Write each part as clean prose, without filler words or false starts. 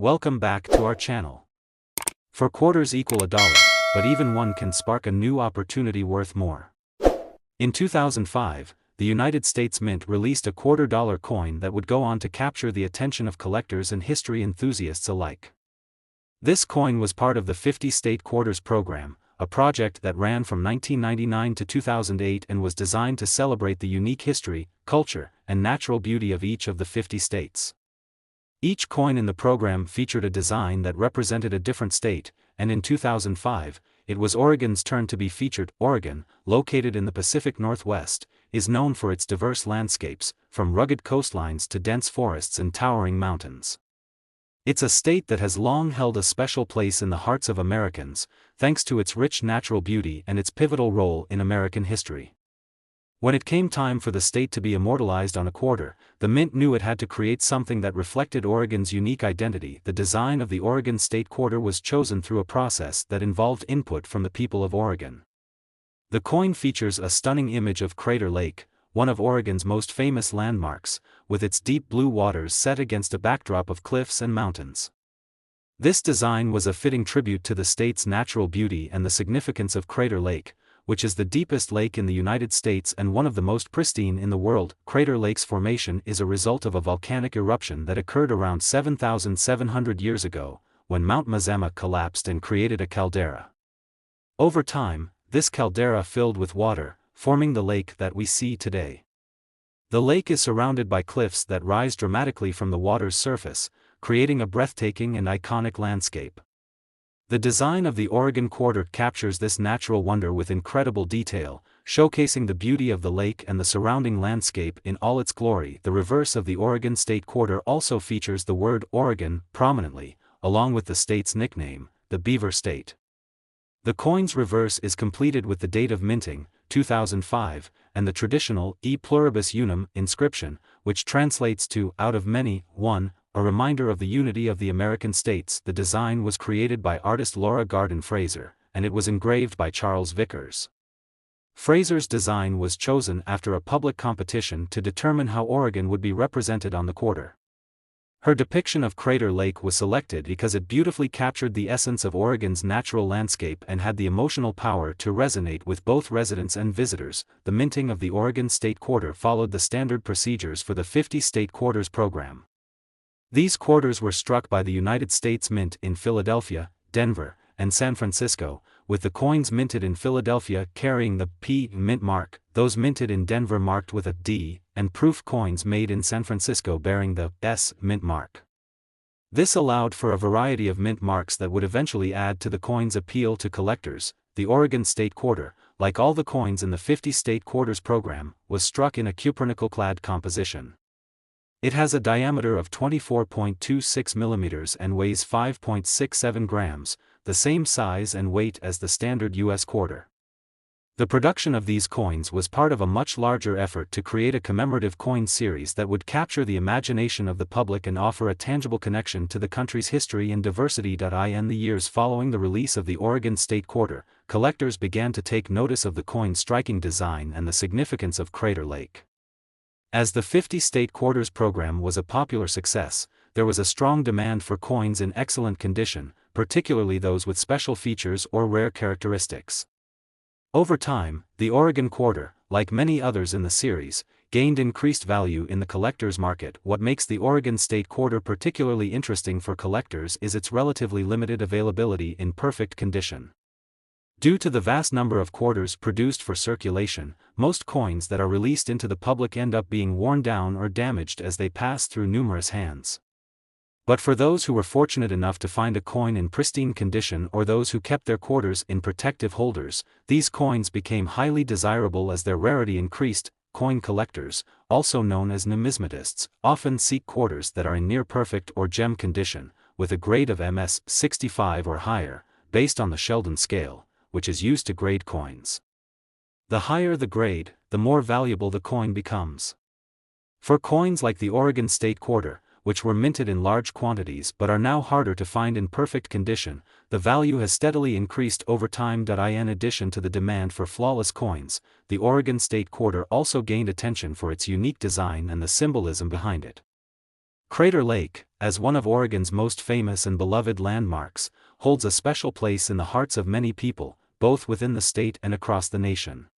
Welcome back to our channel. For quarters equal a dollar, but even one can spark a new opportunity worth more. In 2005, the United States Mint released a $quarter-dollar coin that would go on to capture the attention of collectors and history enthusiasts alike. This coin was part of the 50-state quarters program, a project that ran from 1999 to 2008 and was designed to celebrate the unique history, culture, and natural beauty of each of the 50 states. Each coin in the program featured a design that represented a different state, and in 2005, it was Oregon's turn to be featured. Oregon, located in the Pacific Northwest, is known for its diverse landscapes, from rugged coastlines to dense forests and towering mountains. It's a state that has long held a special place in the hearts of Americans, thanks to its rich natural beauty and its pivotal role in American history. When it came time for the state to be immortalized on a quarter, the Mint knew it had to create something that reflected Oregon's unique identity. The design of the Oregon State Quarter was chosen through a process that involved input from the people of Oregon. The coin features a stunning image of Crater Lake, one of Oregon's most famous landmarks, with its deep blue waters set against a backdrop of cliffs and mountains. This design was a fitting tribute to the state's natural beauty and the significance of Crater Lake, which is the deepest lake in the United States and one of the most pristine in the world. Crater Lake's formation is a result of a volcanic eruption that occurred around 7,700 years ago, when Mount Mazama collapsed and created a caldera. Over time, this caldera filled with water, forming the lake that we see today. The lake is surrounded by cliffs that rise dramatically from the water's surface, creating a breathtaking and iconic landscape. The design of the Oregon Quarter captures this natural wonder with incredible detail, showcasing the beauty of the lake and the surrounding landscape in all its glory. The reverse of the Oregon State Quarter also features the word Oregon prominently, along with the state's nickname, the Beaver State. The coin's reverse is completed with the date of minting, 2005, and the traditional E pluribus unum inscription, which translates to out of many, one, a reminder of the unity of the American states. The design was created by artist Laura Garden Fraser, and it was engraved by Charles Vickers. Fraser's design was chosen after a public competition to determine how Oregon would be represented on the quarter. Her depiction of Crater Lake was selected because it beautifully captured the essence of Oregon's natural landscape and had the emotional power to resonate with both residents and visitors. The minting of the Oregon State Quarter followed the standard procedures for the 50-state quarters program. These quarters were struck by the United States Mint in Philadelphia, Denver, and San Francisco, with the coins minted in Philadelphia carrying the P mint mark, those minted in Denver marked with a D, and proof coins made in San Francisco bearing the S mint mark. This allowed for a variety of mint marks that would eventually add to the coin's appeal to collectors. The Oregon State Quarter, like all the coins in the 50-state quarters program, was struck in a cupronickel-clad composition. It has a diameter of 24.26 millimeters and weighs 5.67 grams, the same size and weight as the standard U.S. quarter. The production of these coins was part of a much larger effort to create a commemorative coin series that would capture the imagination of the public and offer a tangible connection to the country's history and diversity. In the years following the release of the Oregon State Quarter, collectors began to take notice of the coin's striking design and the significance of Crater Lake. As the 50-state quarters program was a popular success, there was a strong demand for coins in excellent condition, particularly those with special features or rare characteristics. Over time, the Oregon Quarter, like many others in the series, gained increased value in the collector's market. What makes the Oregon State Quarter particularly interesting for collectors is its relatively limited availability in perfect condition. Due to the vast number of quarters produced for circulation, most coins that are released into the public end up being worn down or damaged as they pass through numerous hands. But for those who were fortunate enough to find a coin in pristine condition or those who kept their quarters in protective holders, these coins became highly desirable as their rarity increased. Coin collectors, also known as numismatists, often seek quarters that are in near-perfect or gem condition, with a grade of MS 65 or higher, based on the Sheldon scale, which is used to grade coins. The higher the grade, the more valuable the coin becomes. For coins like the Oregon State Quarter, which were minted in large quantities but are now harder to find in perfect condition, the value has steadily increased over time. In addition to the demand for flawless coins, the Oregon State Quarter also gained attention for its unique design and the symbolism behind it. Crater Lake, as one of Oregon's most famous and beloved landmarks, holds a special place in the hearts of many people, both within the state and across the nation.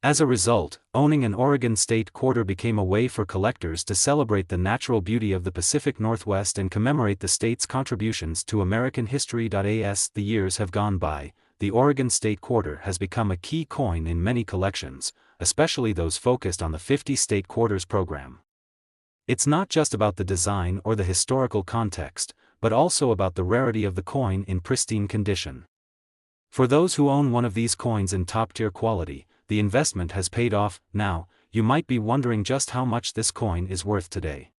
As a result, owning an Oregon state quarter became a way for collectors to celebrate the natural beauty of the Pacific Northwest and commemorate the state's contributions to American history. As the years have gone by, the Oregon state quarter has become a key coin in many collections, especially those focused on the 50 state quarters program. It's not just about the design or the historical context, but also about the rarity of the coin in pristine condition. For those who own one of these coins in top-tier quality, the investment has paid off. Now, you might be wondering just how much this coin is worth today.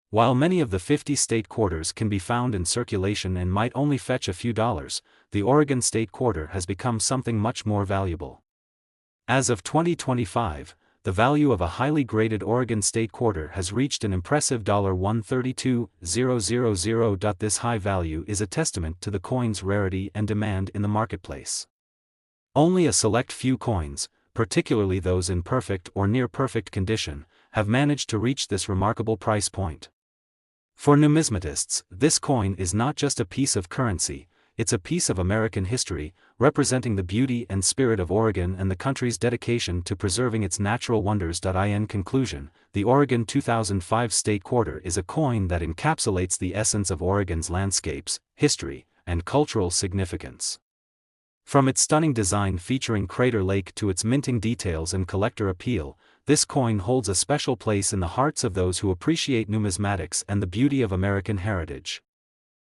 While many of the 50 state quarters can be found in circulation and might only fetch a few dollars, the Oregon state quarter has become something much more valuable. As of 2025, the value of a highly graded Oregon state quarter has reached an impressive $132,000. This high value is a testament to the coin's rarity and demand in the marketplace. Only a select few coins, particularly those in perfect or near-perfect condition, have managed to reach this remarkable price point. For numismatists, this coin is not just a piece of currency, it's a piece of American history, representing the beauty and spirit of Oregon and the country's dedication to preserving its natural wonders. In conclusion, the Oregon 2005 state quarter is a coin that encapsulates the essence of Oregon's landscapes, history, and cultural significance. From its stunning design featuring Crater Lake to its minting details and collector appeal, this coin holds a special place in the hearts of those who appreciate numismatics and the beauty of American heritage.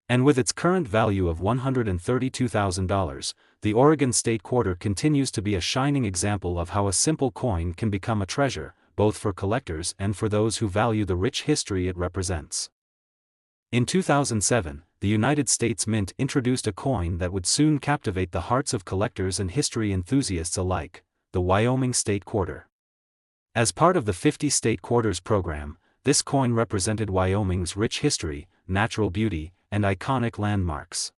And with its current value of $132,000, the Oregon state quarter continues to be a shining example of how a simple coin can become a treasure, both for collectors and for those who value the rich history it represents. In 2007, the United States Mint introduced a coin that would soon captivate the hearts of collectors and history enthusiasts alike, the Wyoming state quarter. As part of the 50 state quarters program, this coin represented Wyoming's rich history, natural beauty, and iconic landmarks.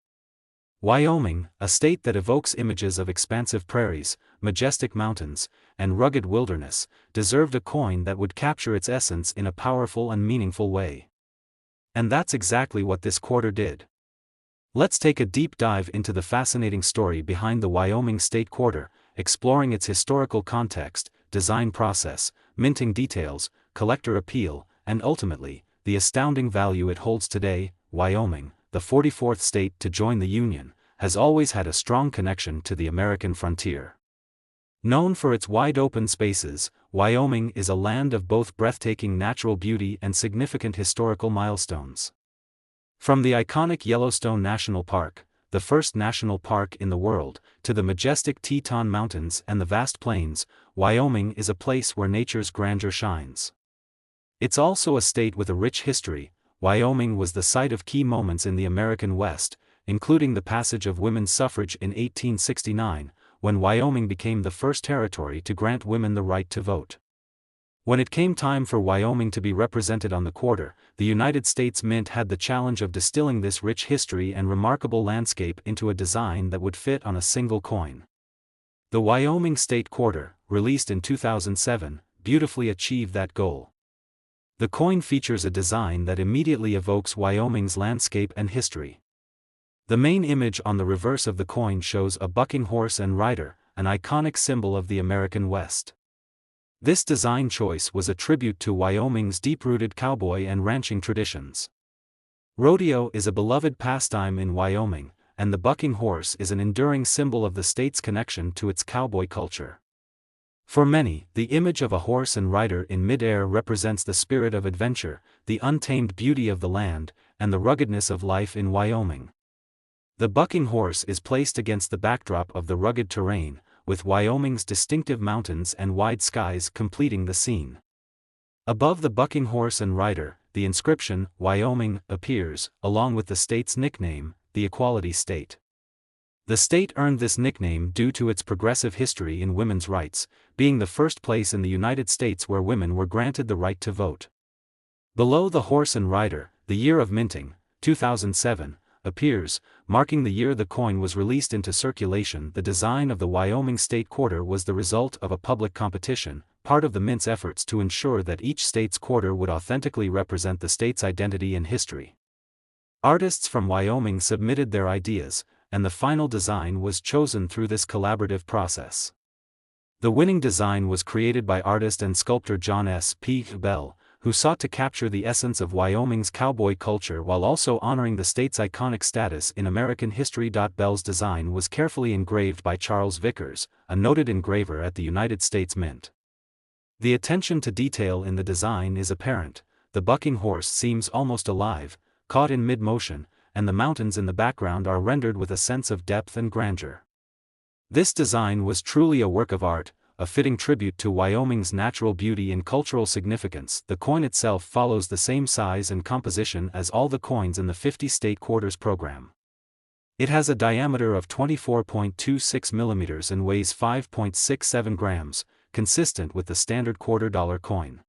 Wyoming, a state that evokes images of expansive prairies, majestic mountains, and rugged wilderness, deserved a coin that would capture its essence in a powerful and meaningful way. And that's exactly what this quarter did. Let's take a deep dive into the fascinating story behind the Wyoming state quarter, exploring its historical context, design process, minting details, collector appeal, and ultimately, the astounding value it holds today. Wyoming, the 44th state to join the Union, has always had a strong connection to the American frontier. Known for its wide-open spaces, Wyoming is a land of both breathtaking natural beauty and significant historical milestones. From the iconic Yellowstone National Park, the first national park in the world, to the majestic Teton Mountains and the vast plains, Wyoming is a place where nature's grandeur shines. It's also a state with a rich history. Wyoming was the site of key moments in the American West, including the passage of women's suffrage in 1869, when Wyoming became the first territory to grant women the right to vote. When it came time for Wyoming to be represented on the quarter, the United States Mint had the challenge of distilling this rich history and remarkable landscape into a design that would fit on a single coin. The Wyoming State Quarter, released in 2007, beautifully achieved that goal. The coin features a design that immediately evokes Wyoming's landscape and history. The main image on the reverse of the coin shows a bucking horse and rider, an iconic symbol of the American West. This design choice was a tribute to Wyoming's deep-rooted cowboy and ranching traditions. Rodeo is a beloved pastime in Wyoming, and the bucking horse is an enduring symbol of the state's connection to its cowboy culture. For many, the image of a horse and rider in mid-air represents the spirit of adventure, the untamed beauty of the land, and the ruggedness of life in Wyoming. The bucking horse is placed against the backdrop of the rugged terrain, with Wyoming's distinctive mountains and wide skies completing the scene. Above the bucking horse and rider, the inscription, Wyoming, appears, along with the state's nickname, the Equality State. The state earned this nickname due to its progressive history in women's rights, being the first place in the United States where women were granted the right to vote. Below the horse and rider, the year of minting, 2007, appears, marking the year the coin was released into circulation. The design of the Wyoming State Quarter was the result of a public competition, part of the Mint's efforts to ensure that each state's quarter would authentically represent the state's identity and history. Artists from Wyoming submitted their ideas, and the final design was chosen through this collaborative process. The winning design was created by artist and sculptor John S. P. Bell, who sought to capture the essence of Wyoming's cowboy culture while also honoring the state's iconic status in American history. Bell's design was carefully engraved by Charles Vickers, a noted engraver at the United States Mint. The attention to detail in the design is apparent. The bucking horse seems almost alive, caught in mid-motion, and the mountains in the background are rendered with a sense of depth and grandeur. This design was truly a work of art, a fitting tribute to Wyoming's natural beauty and cultural significance. The coin itself follows the same size and composition as all the coins in the 50-state quarters program. It has a diameter of 24.26 millimeters and weighs 5.67 grams, consistent with the standard $quarter coin.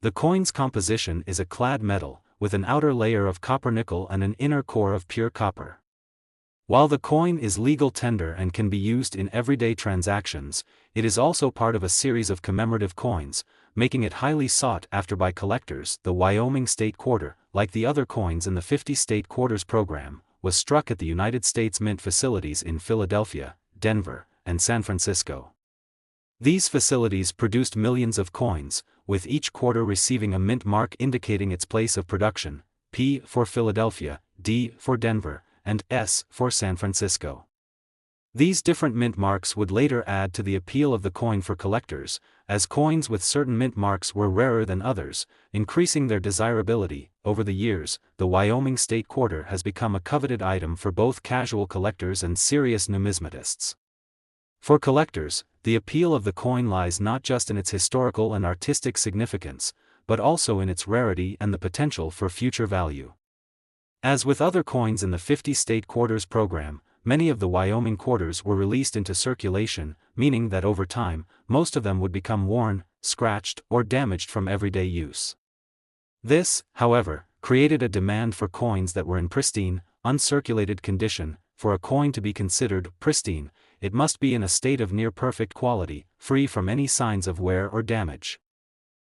The coin's composition is a clad metal, with an outer layer of copper-nickel and an inner core of pure copper. While the coin is legal tender and can be used in everyday transactions, it is also part of a series of commemorative coins, making it highly sought after by collectors. The Wyoming State Quarter, like the other coins in the 50-state quarters program, was struck at the United States Mint facilities in Philadelphia, Denver, and San Francisco. These facilities produced millions of coins, with each quarter receiving a mint mark indicating its place of production, P for Philadelphia, D for Denver, and S for San Francisco. These different mint marks would later add to the appeal of the coin for collectors, as coins with certain mint marks were rarer than others, increasing their desirability. Over the years, the Wyoming State Quarter has become a coveted item for both casual collectors and serious numismatists. For collectors, the appeal of the coin lies not just in its historical and artistic significance, but also in its rarity and the potential for future value. As with other coins in the 50-state quarters program, many of the Wyoming quarters were released into circulation, meaning that over time, most of them would become worn, scratched, or damaged from everyday use. This, however, created a demand for coins that were in pristine, uncirculated condition. For a coin to be considered pristine, it must be in a state of near-perfect quality, free from any signs of wear or damage.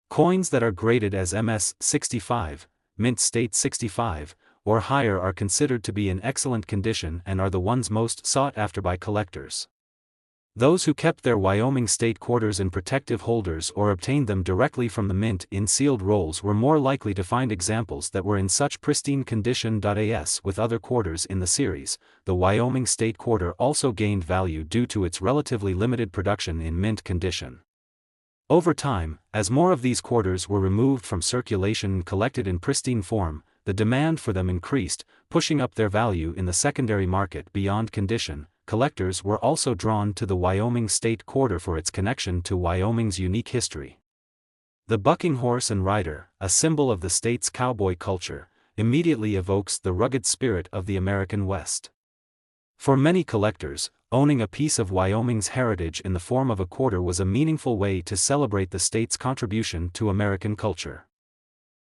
Coins that are graded as MS 65, Mint State 65, or higher are considered to be in excellent condition and are the ones most sought after by collectors. Those who kept their Wyoming State Quarters in protective holders or obtained them directly from the mint in sealed rolls were more likely to find examples that were in such pristine condition. As with other quarters in the series, the Wyoming State Quarter also gained value due to its relatively limited production in mint condition. Over time, as more of these quarters were removed from circulation and collected in pristine form, the demand for them increased, pushing up their value in the secondary market. Beyond condition, collectors were also drawn to the Wyoming State Quarter for its connection to Wyoming's unique history. The bucking horse and rider, a symbol of the state's cowboy culture, immediately evokes the rugged spirit of the American West. For many collectors, owning a piece of Wyoming's heritage in the form of a quarter was a meaningful way to celebrate the state's contribution to American culture.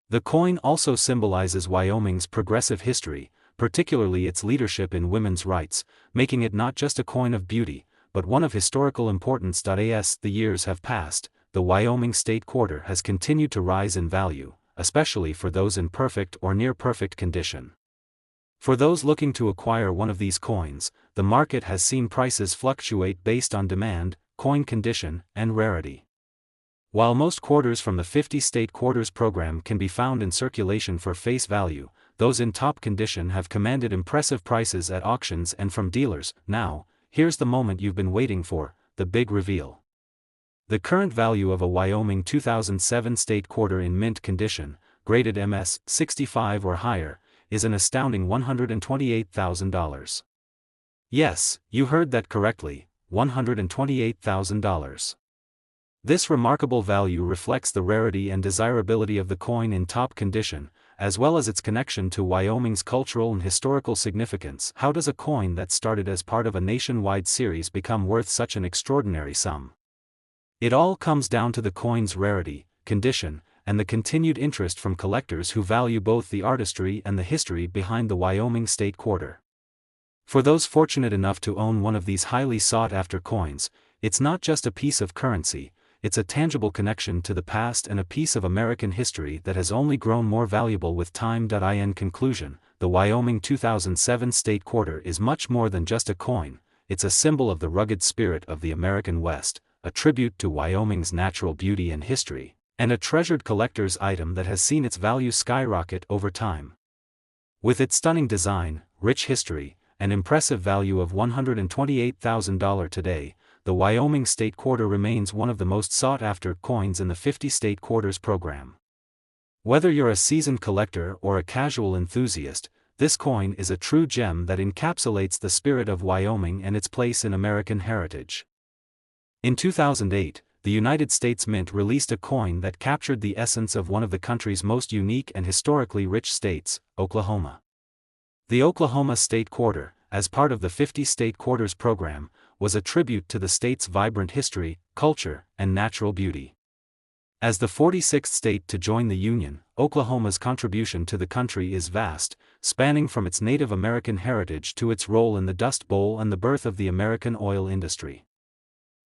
The coin also symbolizes Wyoming's progressive history, particularly its leadership in women's rights, making it not just a coin of beauty, but one of historical importance. As the years have passed, the Wyoming State Quarter has continued to rise in value, especially for those in perfect or near-perfect condition. For those looking to acquire one of these coins, the market has seen prices fluctuate based on demand, coin condition, and rarity. While most quarters from the 50-state quarters program can be found in circulation for face value, those in top condition have commanded impressive prices at auctions and from dealers. Now, here's the moment you've been waiting for, the big reveal. The current value of a Wyoming 2007 state quarter in mint condition, graded MS 65 or higher, is an astounding $128,000. Yes, you heard that correctly, $128,000. This remarkable value reflects the rarity and desirability of the coin in top condition, as well as its connection to Wyoming's cultural and historical significance. How does a coin that started as part of a nationwide series become worth such an extraordinary sum? It all comes down to the coin's rarity, condition, and the continued interest from collectors who value both the artistry and the history behind the Wyoming State Quarter. For those fortunate enough to own one of these highly sought-after coins, it's not just a piece of currency, it's a tangible connection to the past and a piece of American history that has only grown more valuable with time. In conclusion, the Wyoming 2007 State Quarter is much more than just a coin, it's a symbol of the rugged spirit of the American West, a tribute to Wyoming's natural beauty and history, and a treasured collector's item that has seen its value skyrocket over time. With its stunning design, rich history, and impressive value of $128,000 today, the Wyoming State Quarter remains one of the most sought-after coins in the 50 State Quarters program. Whether you're a seasoned collector or a casual enthusiast, this coin is a true gem that encapsulates the spirit of Wyoming and its place in American heritage. In 2008, the United States Mint released a coin that captured the essence of one of the country's most unique and historically rich states, Oklahoma. The Oklahoma State Quarter, as part of the 50 State Quarters program, was a tribute to the state's vibrant history, culture, and natural beauty. As the 46th state to join the Union, Oklahoma's contribution to the country is vast, spanning from its Native American heritage to its role in the Dust Bowl and the birth of the American oil industry.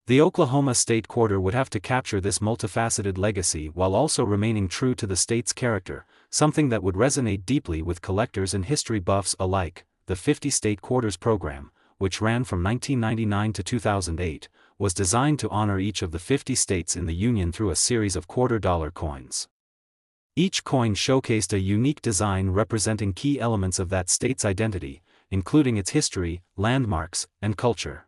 The Oklahoma State Quarter would have to capture this multifaceted legacy while also remaining true to the state's character, something that would resonate deeply with collectors and history buffs alike. The 50 State Quarters program, which ran from 1999 to 2008, was designed to honor each of the 50 states in the Union through a series of quarter-dollar coins. Each coin showcased a unique design representing key elements of that state's identity, including its history, landmarks, and culture.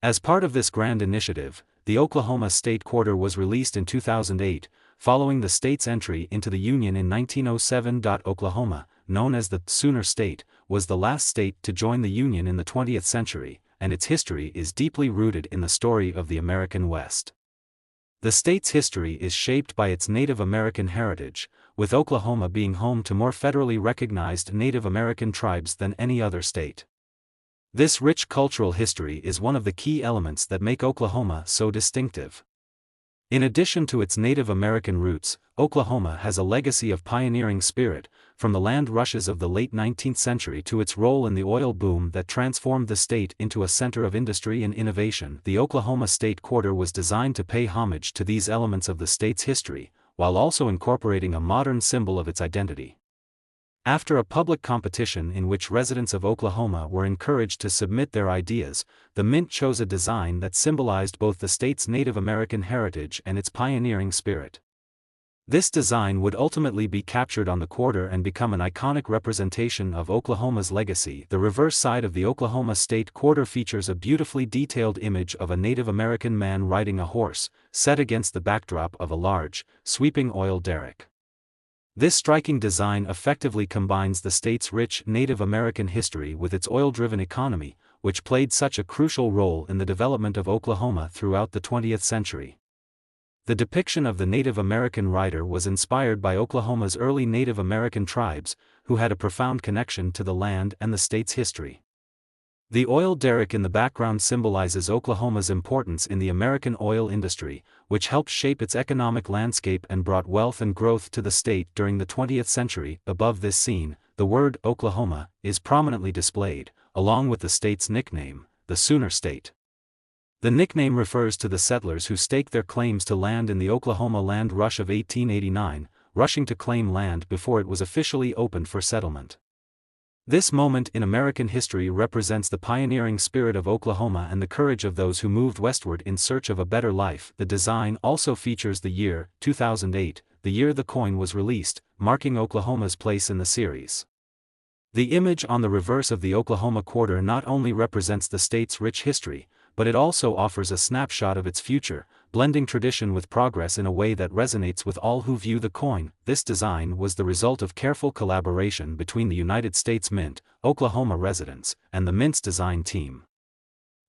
As part of this grand initiative, the Oklahoma State Quarter was released in 2008, following the state's entry into the Union in 1907. Oklahoma, known as the Sooner State, was the last state to join the Union in the 20th century, and its history is deeply rooted in the story of the American West. The state's history is shaped by its Native American heritage, with Oklahoma being home to more federally recognized Native American tribes than any other state. This rich cultural history is one of the key elements that make Oklahoma so distinctive. In addition to its Native American roots, Oklahoma has a legacy of pioneering spirit, from the land rushes of the late 19th century to its role in the oil boom that transformed the state into a center of industry and innovation. The Oklahoma State Quarter was designed to pay homage to these elements of the state's history, while also incorporating a modern symbol of its identity. After a public competition in which residents of Oklahoma were encouraged to submit their ideas, the Mint chose a design that symbolized both the state's Native American heritage and its pioneering spirit. This design would ultimately be captured on the quarter and become an iconic representation of Oklahoma's legacy. The reverse side of the Oklahoma State Quarter features a beautifully detailed image of a Native American man riding a horse, set against the backdrop of a large, sweeping oil derrick. This striking design effectively combines the state's rich Native American history with its oil-driven economy, which played such a crucial role in the development of Oklahoma throughout the 20th century. The depiction of the Native American rider was inspired by Oklahoma's early Native American tribes, who had a profound connection to the land and the state's history. The oil derrick in the background symbolizes Oklahoma's importance in the American oil industry, which helped shape its economic landscape and brought wealth and growth to the state during the 20th century. Above this scene, the word Oklahoma is prominently displayed, along with the state's nickname, the Sooner State. The nickname refers to the settlers who staked their claims to land in the Oklahoma Land Rush of 1889, rushing to claim land before it was officially opened for settlement. This moment in American history represents the pioneering spirit of Oklahoma and the courage of those who moved westward in search of a better life. The design also features the year, 2008, the year the coin was released, marking Oklahoma's place in the series. The image on the reverse of the Oklahoma Quarter not only represents the state's rich history, but it also offers a snapshot of its future, blending tradition with progress in a way that resonates with all who view the coin. This design was the result of careful collaboration between the United States Mint, Oklahoma residents, and the Mint's design team.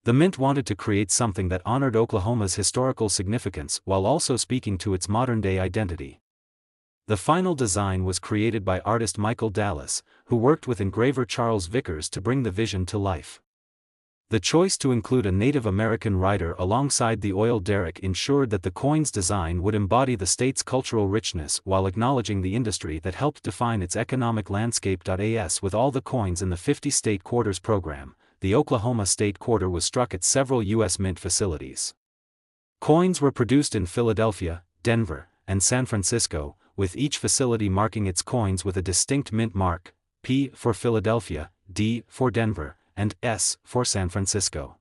The Mint wanted to create something that honored Oklahoma's historical significance while also speaking to its modern-day identity. The final design was created by artist Michael Dallas, who worked with engraver Charles Vickers to bring the vision to life. The choice to include a Native American rider alongside the oil derrick ensured that the coin's design would embody the state's cultural richness while acknowledging the industry that helped define its economic landscape. As with all the coins in the 50 State Quarters program, the Oklahoma State Quarter was struck at several U.S. Mint facilities. Coins were produced in Philadelphia, Denver, and San Francisco, with each facility marking its coins with a distinct mint mark, P for Philadelphia, D for Denver, and S for San Francisco.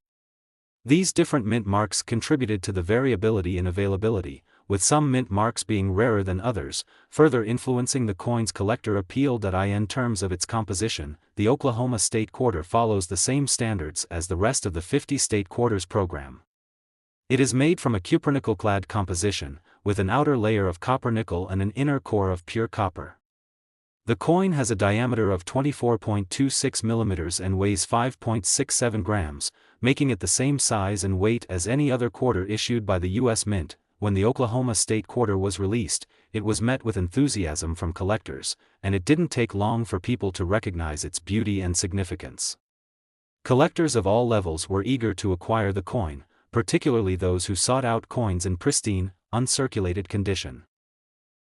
These different mint marks contributed to the variability in availability, with some mint marks being rarer than others, further influencing the coin's collector appeal. In terms of its composition, the Oklahoma State Quarter follows the same standards as the rest of the 50 state quarters program. It is made from a cupronickel-clad composition, with an outer layer of copper nickel and an inner core of pure copper. The coin has a diameter of 24.26 mm and weighs 5.67 grams, making it the same size and weight as any other quarter issued by the U.S. Mint. When the Oklahoma State Quarter was released, it was met with enthusiasm from collectors, and it didn't take long for people to recognize its beauty and significance. Collectors of all levels were eager to acquire the coin, particularly those who sought out coins in pristine, uncirculated condition.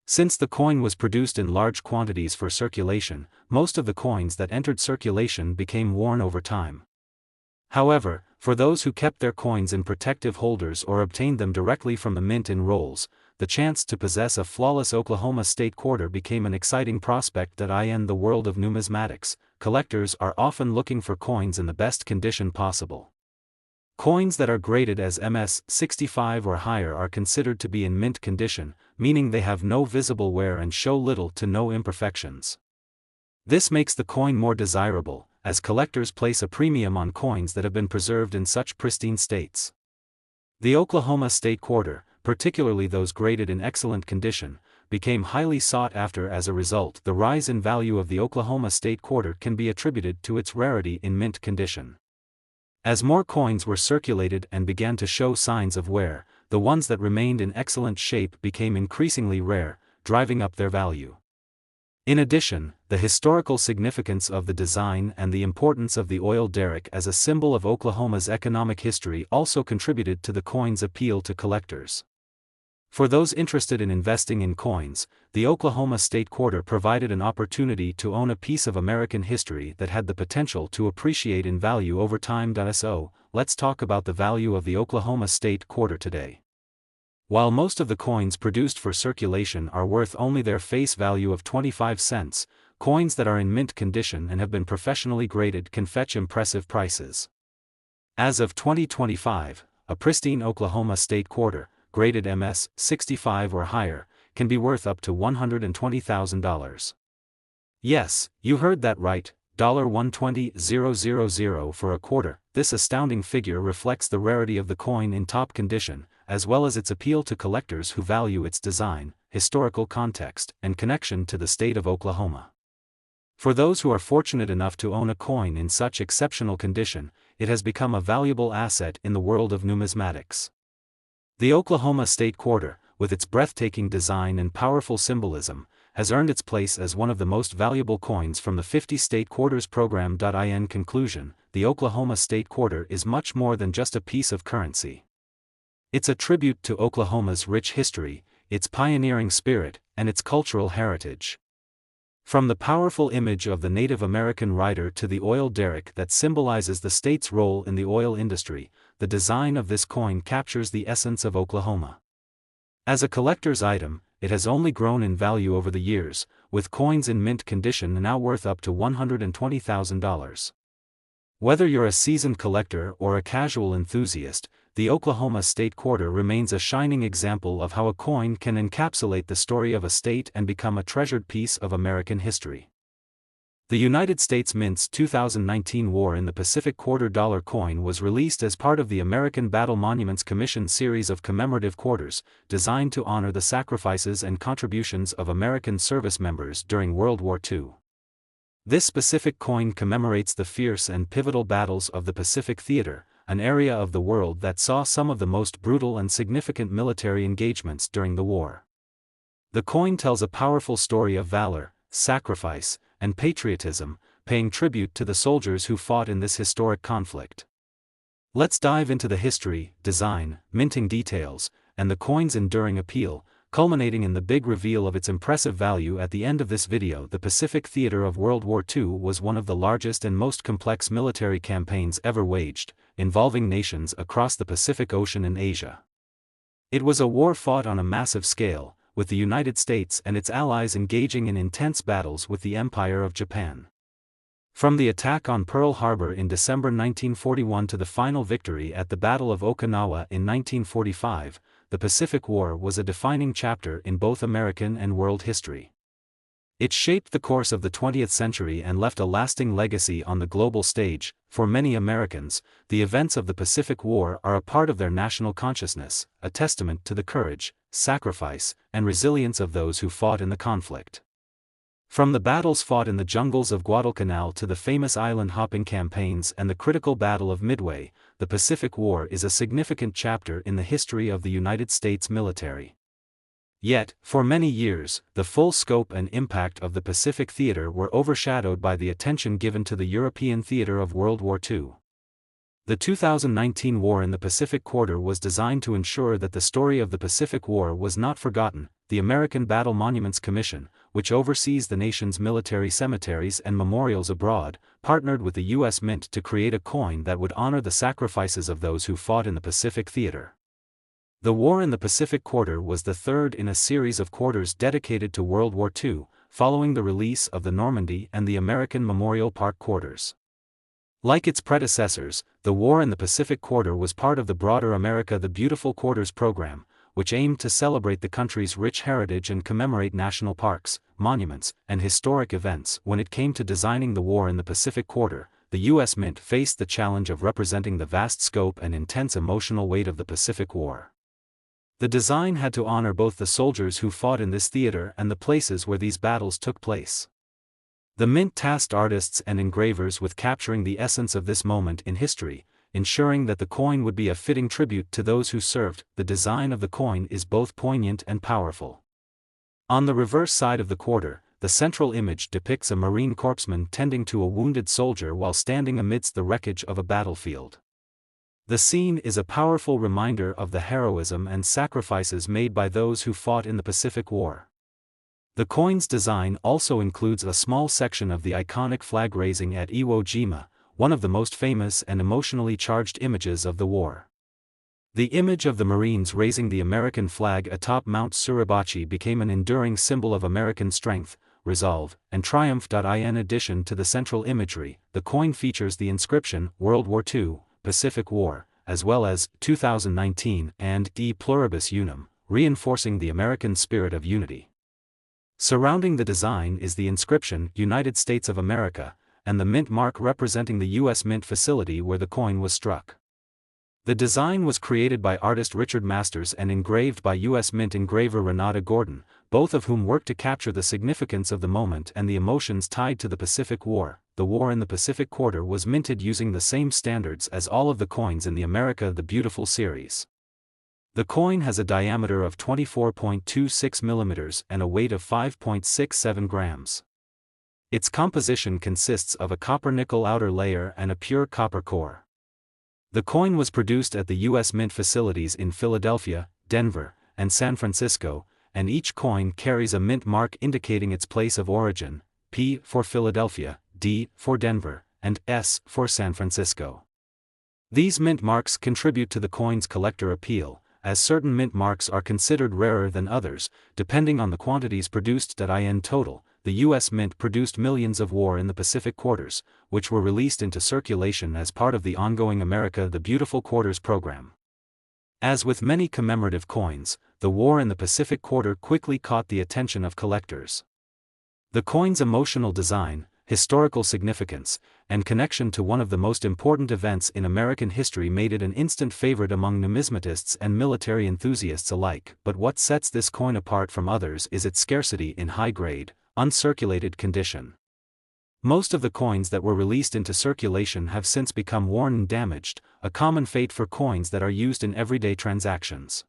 Since the coin was produced in large quantities for circulation, most of the coins that entered circulation became worn over time. However, for those who kept their coins in protective holders or obtained them directly from the mint in rolls, the chance to possess a flawless Oklahoma State Quarter became an exciting prospect. In the world of numismatics, collectors are often looking for coins in the best condition possible. Coins that are graded as MS-65 or higher are considered to be in mint condition, meaning they have no visible wear and show little to no imperfections. This makes the coin more desirable, as collectors place a premium on coins that have been preserved in such pristine states. The Oklahoma State Quarter, particularly those graded in excellent condition, became highly sought after. As a result, the rise in value of the Oklahoma State Quarter can be attributed to its rarity in mint condition. As more coins were circulated and began to show signs of wear, the ones that remained in excellent shape became increasingly rare, driving up their value. In addition, the historical significance of the design and the importance of the oil derrick as a symbol of Oklahoma's economic history also contributed to the coin's appeal to collectors. For those interested in investing in coins, the Oklahoma State Quarter provided an opportunity to own a piece of American history that had the potential to appreciate in value over time. So, let's talk about the value of the Oklahoma State Quarter today. While most of the coins produced for circulation are worth only their face value of 25 cents, coins that are in mint condition and have been professionally graded can fetch impressive prices. As of 2025, a pristine Oklahoma State Quarter, graded MS-65 or higher, can be worth up to $120,000. Yes, you heard that right, $120,000 for a quarter. This astounding figure reflects the rarity of the coin in top condition, as well as its appeal to collectors who value its design, historical context, and connection to the state of Oklahoma. For those who are fortunate enough to own a coin in such exceptional condition, it has become a valuable asset in the world of numismatics. The Oklahoma State Quarter, with its breathtaking design and powerful symbolism, has earned its place as one of the most valuable coins from the 50 State Quarters program. In conclusion, the Oklahoma State Quarter is much more than just a piece of currency. It's a tribute to Oklahoma's rich history, its pioneering spirit, and its cultural heritage. From the powerful image of the Native American rider to the oil derrick that symbolizes the state's role in the oil industry, the design of this coin captures the essence of Oklahoma. As a collector's item, it has only grown in value over the years, with coins in mint condition now worth up to $120,000. Whether you're a seasoned collector or a casual enthusiast, the Oklahoma State Quarter remains a shining example of how a coin can encapsulate the story of a state and become a treasured piece of American history. The United States Mint's 2019 War in the Pacific Quarter dollar coin was released as part of the American Battle Monuments Commission series of commemorative quarters, designed to honor the sacrifices and contributions of American service members during World War II. This specific coin commemorates the fierce and pivotal battles of the Pacific Theater, an area of the world that saw some of the most brutal and significant military engagements during the war. The coin tells a powerful story of valor, sacrifice, and patriotism, paying tribute to the soldiers who fought in this historic conflict. Let's dive into the history, design, minting details, and the coin's enduring appeal, culminating in the big reveal of its impressive value at the end of this video. The Pacific Theater of World War II was one of the largest and most complex military campaigns ever waged, involving nations across the Pacific Ocean and Asia. It was a war fought on a massive scale, with the United States and its allies engaging in intense battles with the Empire of Japan. From the attack on Pearl Harbor in December 1941 to the final victory at the Battle of Okinawa in 1945, the Pacific War was a defining chapter in both American and world history. It shaped the course of the 20th century and left a lasting legacy on the global stage. For many Americans, the events of the Pacific War are a part of their national consciousness, a testament to the courage, sacrifice, and resilience of those who fought in the conflict. From the battles fought in the jungles of Guadalcanal to the famous island-hopping campaigns and the critical Battle of Midway, the Pacific War is a significant chapter in the history of the United States military. Yet, for many years, the full scope and impact of the Pacific theater were overshadowed by the attention given to the European theater of World War II. The 2019 War in the Pacific Quarter was designed to ensure that the story of the Pacific War was not forgotten. The American Battle Monuments Commission, which oversees the nation's military cemeteries and memorials abroad, partnered with the U.S. Mint to create a coin that would honor the sacrifices of those who fought in the Pacific theater. The War in the Pacific Quarter was the third in a series of quarters dedicated to World War II, following the release of the Normandy and the American Memorial Park quarters. Like its predecessors, the War in the Pacific Quarter was part of the broader America the Beautiful Quarters program, which aimed to celebrate the country's rich heritage and commemorate national parks, monuments, and historic events. When it came to designing the War in the Pacific Quarter, the U.S. Mint faced the challenge of representing the vast scope and intense emotional weight of the Pacific War. The design had to honor both the soldiers who fought in this theater and the places where these battles took place. The Mint tasked artists and engravers with capturing the essence of this moment in history, ensuring that the coin would be a fitting tribute to those who served. The design of the coin is both poignant and powerful. On the reverse side of the quarter, the central image depicts a Marine corpsman tending to a wounded soldier while standing amidst the wreckage of a battlefield. The scene is a powerful reminder of the heroism and sacrifices made by those who fought in the Pacific War. The coin's design also includes a small section of the iconic flag raising at Iwo Jima, one of the most famous and emotionally charged images of the war. The image of the Marines raising the American flag atop Mount Suribachi became an enduring symbol of American strength, resolve, and triumph. In addition to the central imagery, the coin features the inscription World War II, Pacific War, as well as 2019 and De Pluribus Unum, reinforcing the American spirit of unity. Surrounding the design is the inscription United States of America, and the mint mark representing the U.S. Mint facility where the coin was struck. The design was created by artist Richard Masters and engraved by U.S. Mint engraver Renata Gordon, both of whom worked to capture the significance of the moment and the emotions tied to the Pacific War. The War in the Pacific Quarter was minted using the same standards as all of the coins in the America the Beautiful series. The coin has a diameter of 24.26 mm and a weight of 5.67 grams. Its composition consists of a copper-nickel outer layer and a pure copper core. The coin was produced at the U.S. Mint facilities in Philadelphia, Denver, and San Francisco, and each coin carries a mint mark indicating its place of origin, P for Philadelphia, D for Denver, and S for San Francisco. These mint marks contribute to the coin's collector appeal, as certain mint marks are considered rarer than others, depending on the quantities produced. In total, the U.S. Mint produced millions of War in the Pacific Quarters, which were released into circulation as part of the ongoing America the Beautiful Quarters program. As with many commemorative coins, the War in the Pacific Quarter quickly caught the attention of collectors. The coin's emotional design, historical significance, and connection to one of the most important events in American history made it an instant favorite among numismatists and military enthusiasts alike. But what sets this coin apart from others is its scarcity in high-grade, uncirculated condition. Most of the coins that were released into circulation have since become worn and damaged, a common fate for coins that are used in everyday transactions.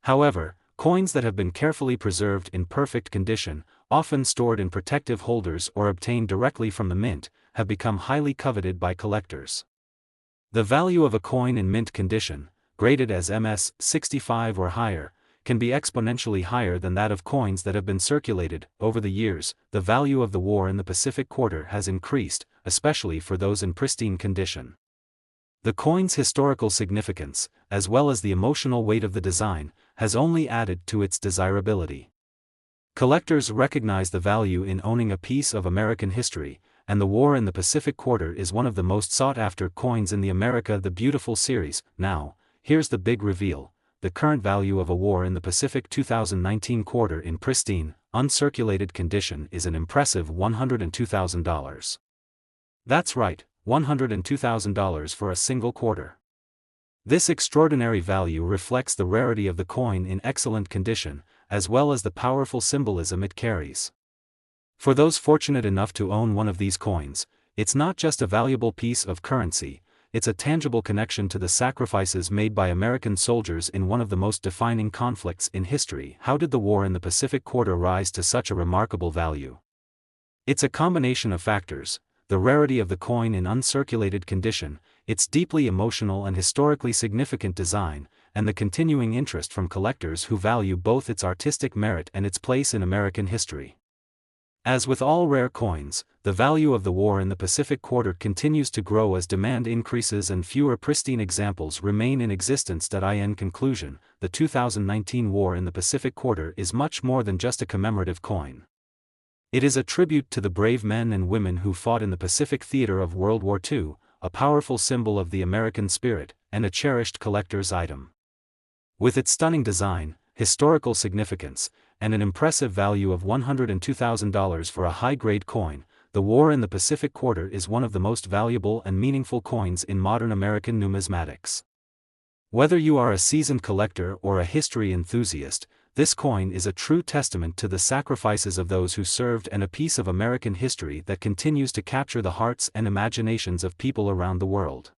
However, coins that have been carefully preserved in perfect condition, often stored in protective holders or obtained directly from the mint, have become highly coveted by collectors. The value of a coin in mint condition, graded as MS 65 or higher, can be exponentially higher than that of coins that have been circulated. Over the years, the value of the War in the Pacific Quarter has increased, especially for those in pristine condition. The coin's historical significance, as well as the emotional weight of the design, has only added to its desirability. Collectors recognize the value in owning a piece of American history, and the War in the Pacific Quarter is one of the most sought-after coins in the America the Beautiful series. Now, here's the big reveal: the current value of a War in the Pacific 2019 quarter in pristine, uncirculated condition is an impressive $102,000. That's right, $102,000 for a single quarter. This extraordinary value reflects the rarity of the coin in excellent condition, as well as the powerful symbolism it carries. For those fortunate enough to own one of these coins, it's not just a valuable piece of currency, it's a tangible connection to the sacrifices made by American soldiers in one of the most defining conflicts in history. How did the War in the Pacific Quarter rise to such a remarkable value? It's a combination of factors: the rarity of the coin in uncirculated condition, its deeply emotional and historically significant design, and the continuing interest from collectors who value both its artistic merit and its place in American history. As with all rare coins, the value of the War in the Pacific Quarter continues to grow as demand increases and fewer pristine examples remain in existence. In conclusion, the 2019 War in the Pacific Quarter is much more than just a commemorative coin. It is a tribute to the brave men and women who fought in the Pacific theater of World War II, a powerful symbol of the American spirit, and a cherished collector's item. With its stunning design, historical significance, and an impressive value of $102,000 for a high-grade coin, the War in the Pacific Quarter is one of the most valuable and meaningful coins in modern American numismatics. Whether you are a seasoned collector or a history enthusiast, this coin is a true testament to the sacrifices of those who served and a piece of American history that continues to capture the hearts and imaginations of people around the world.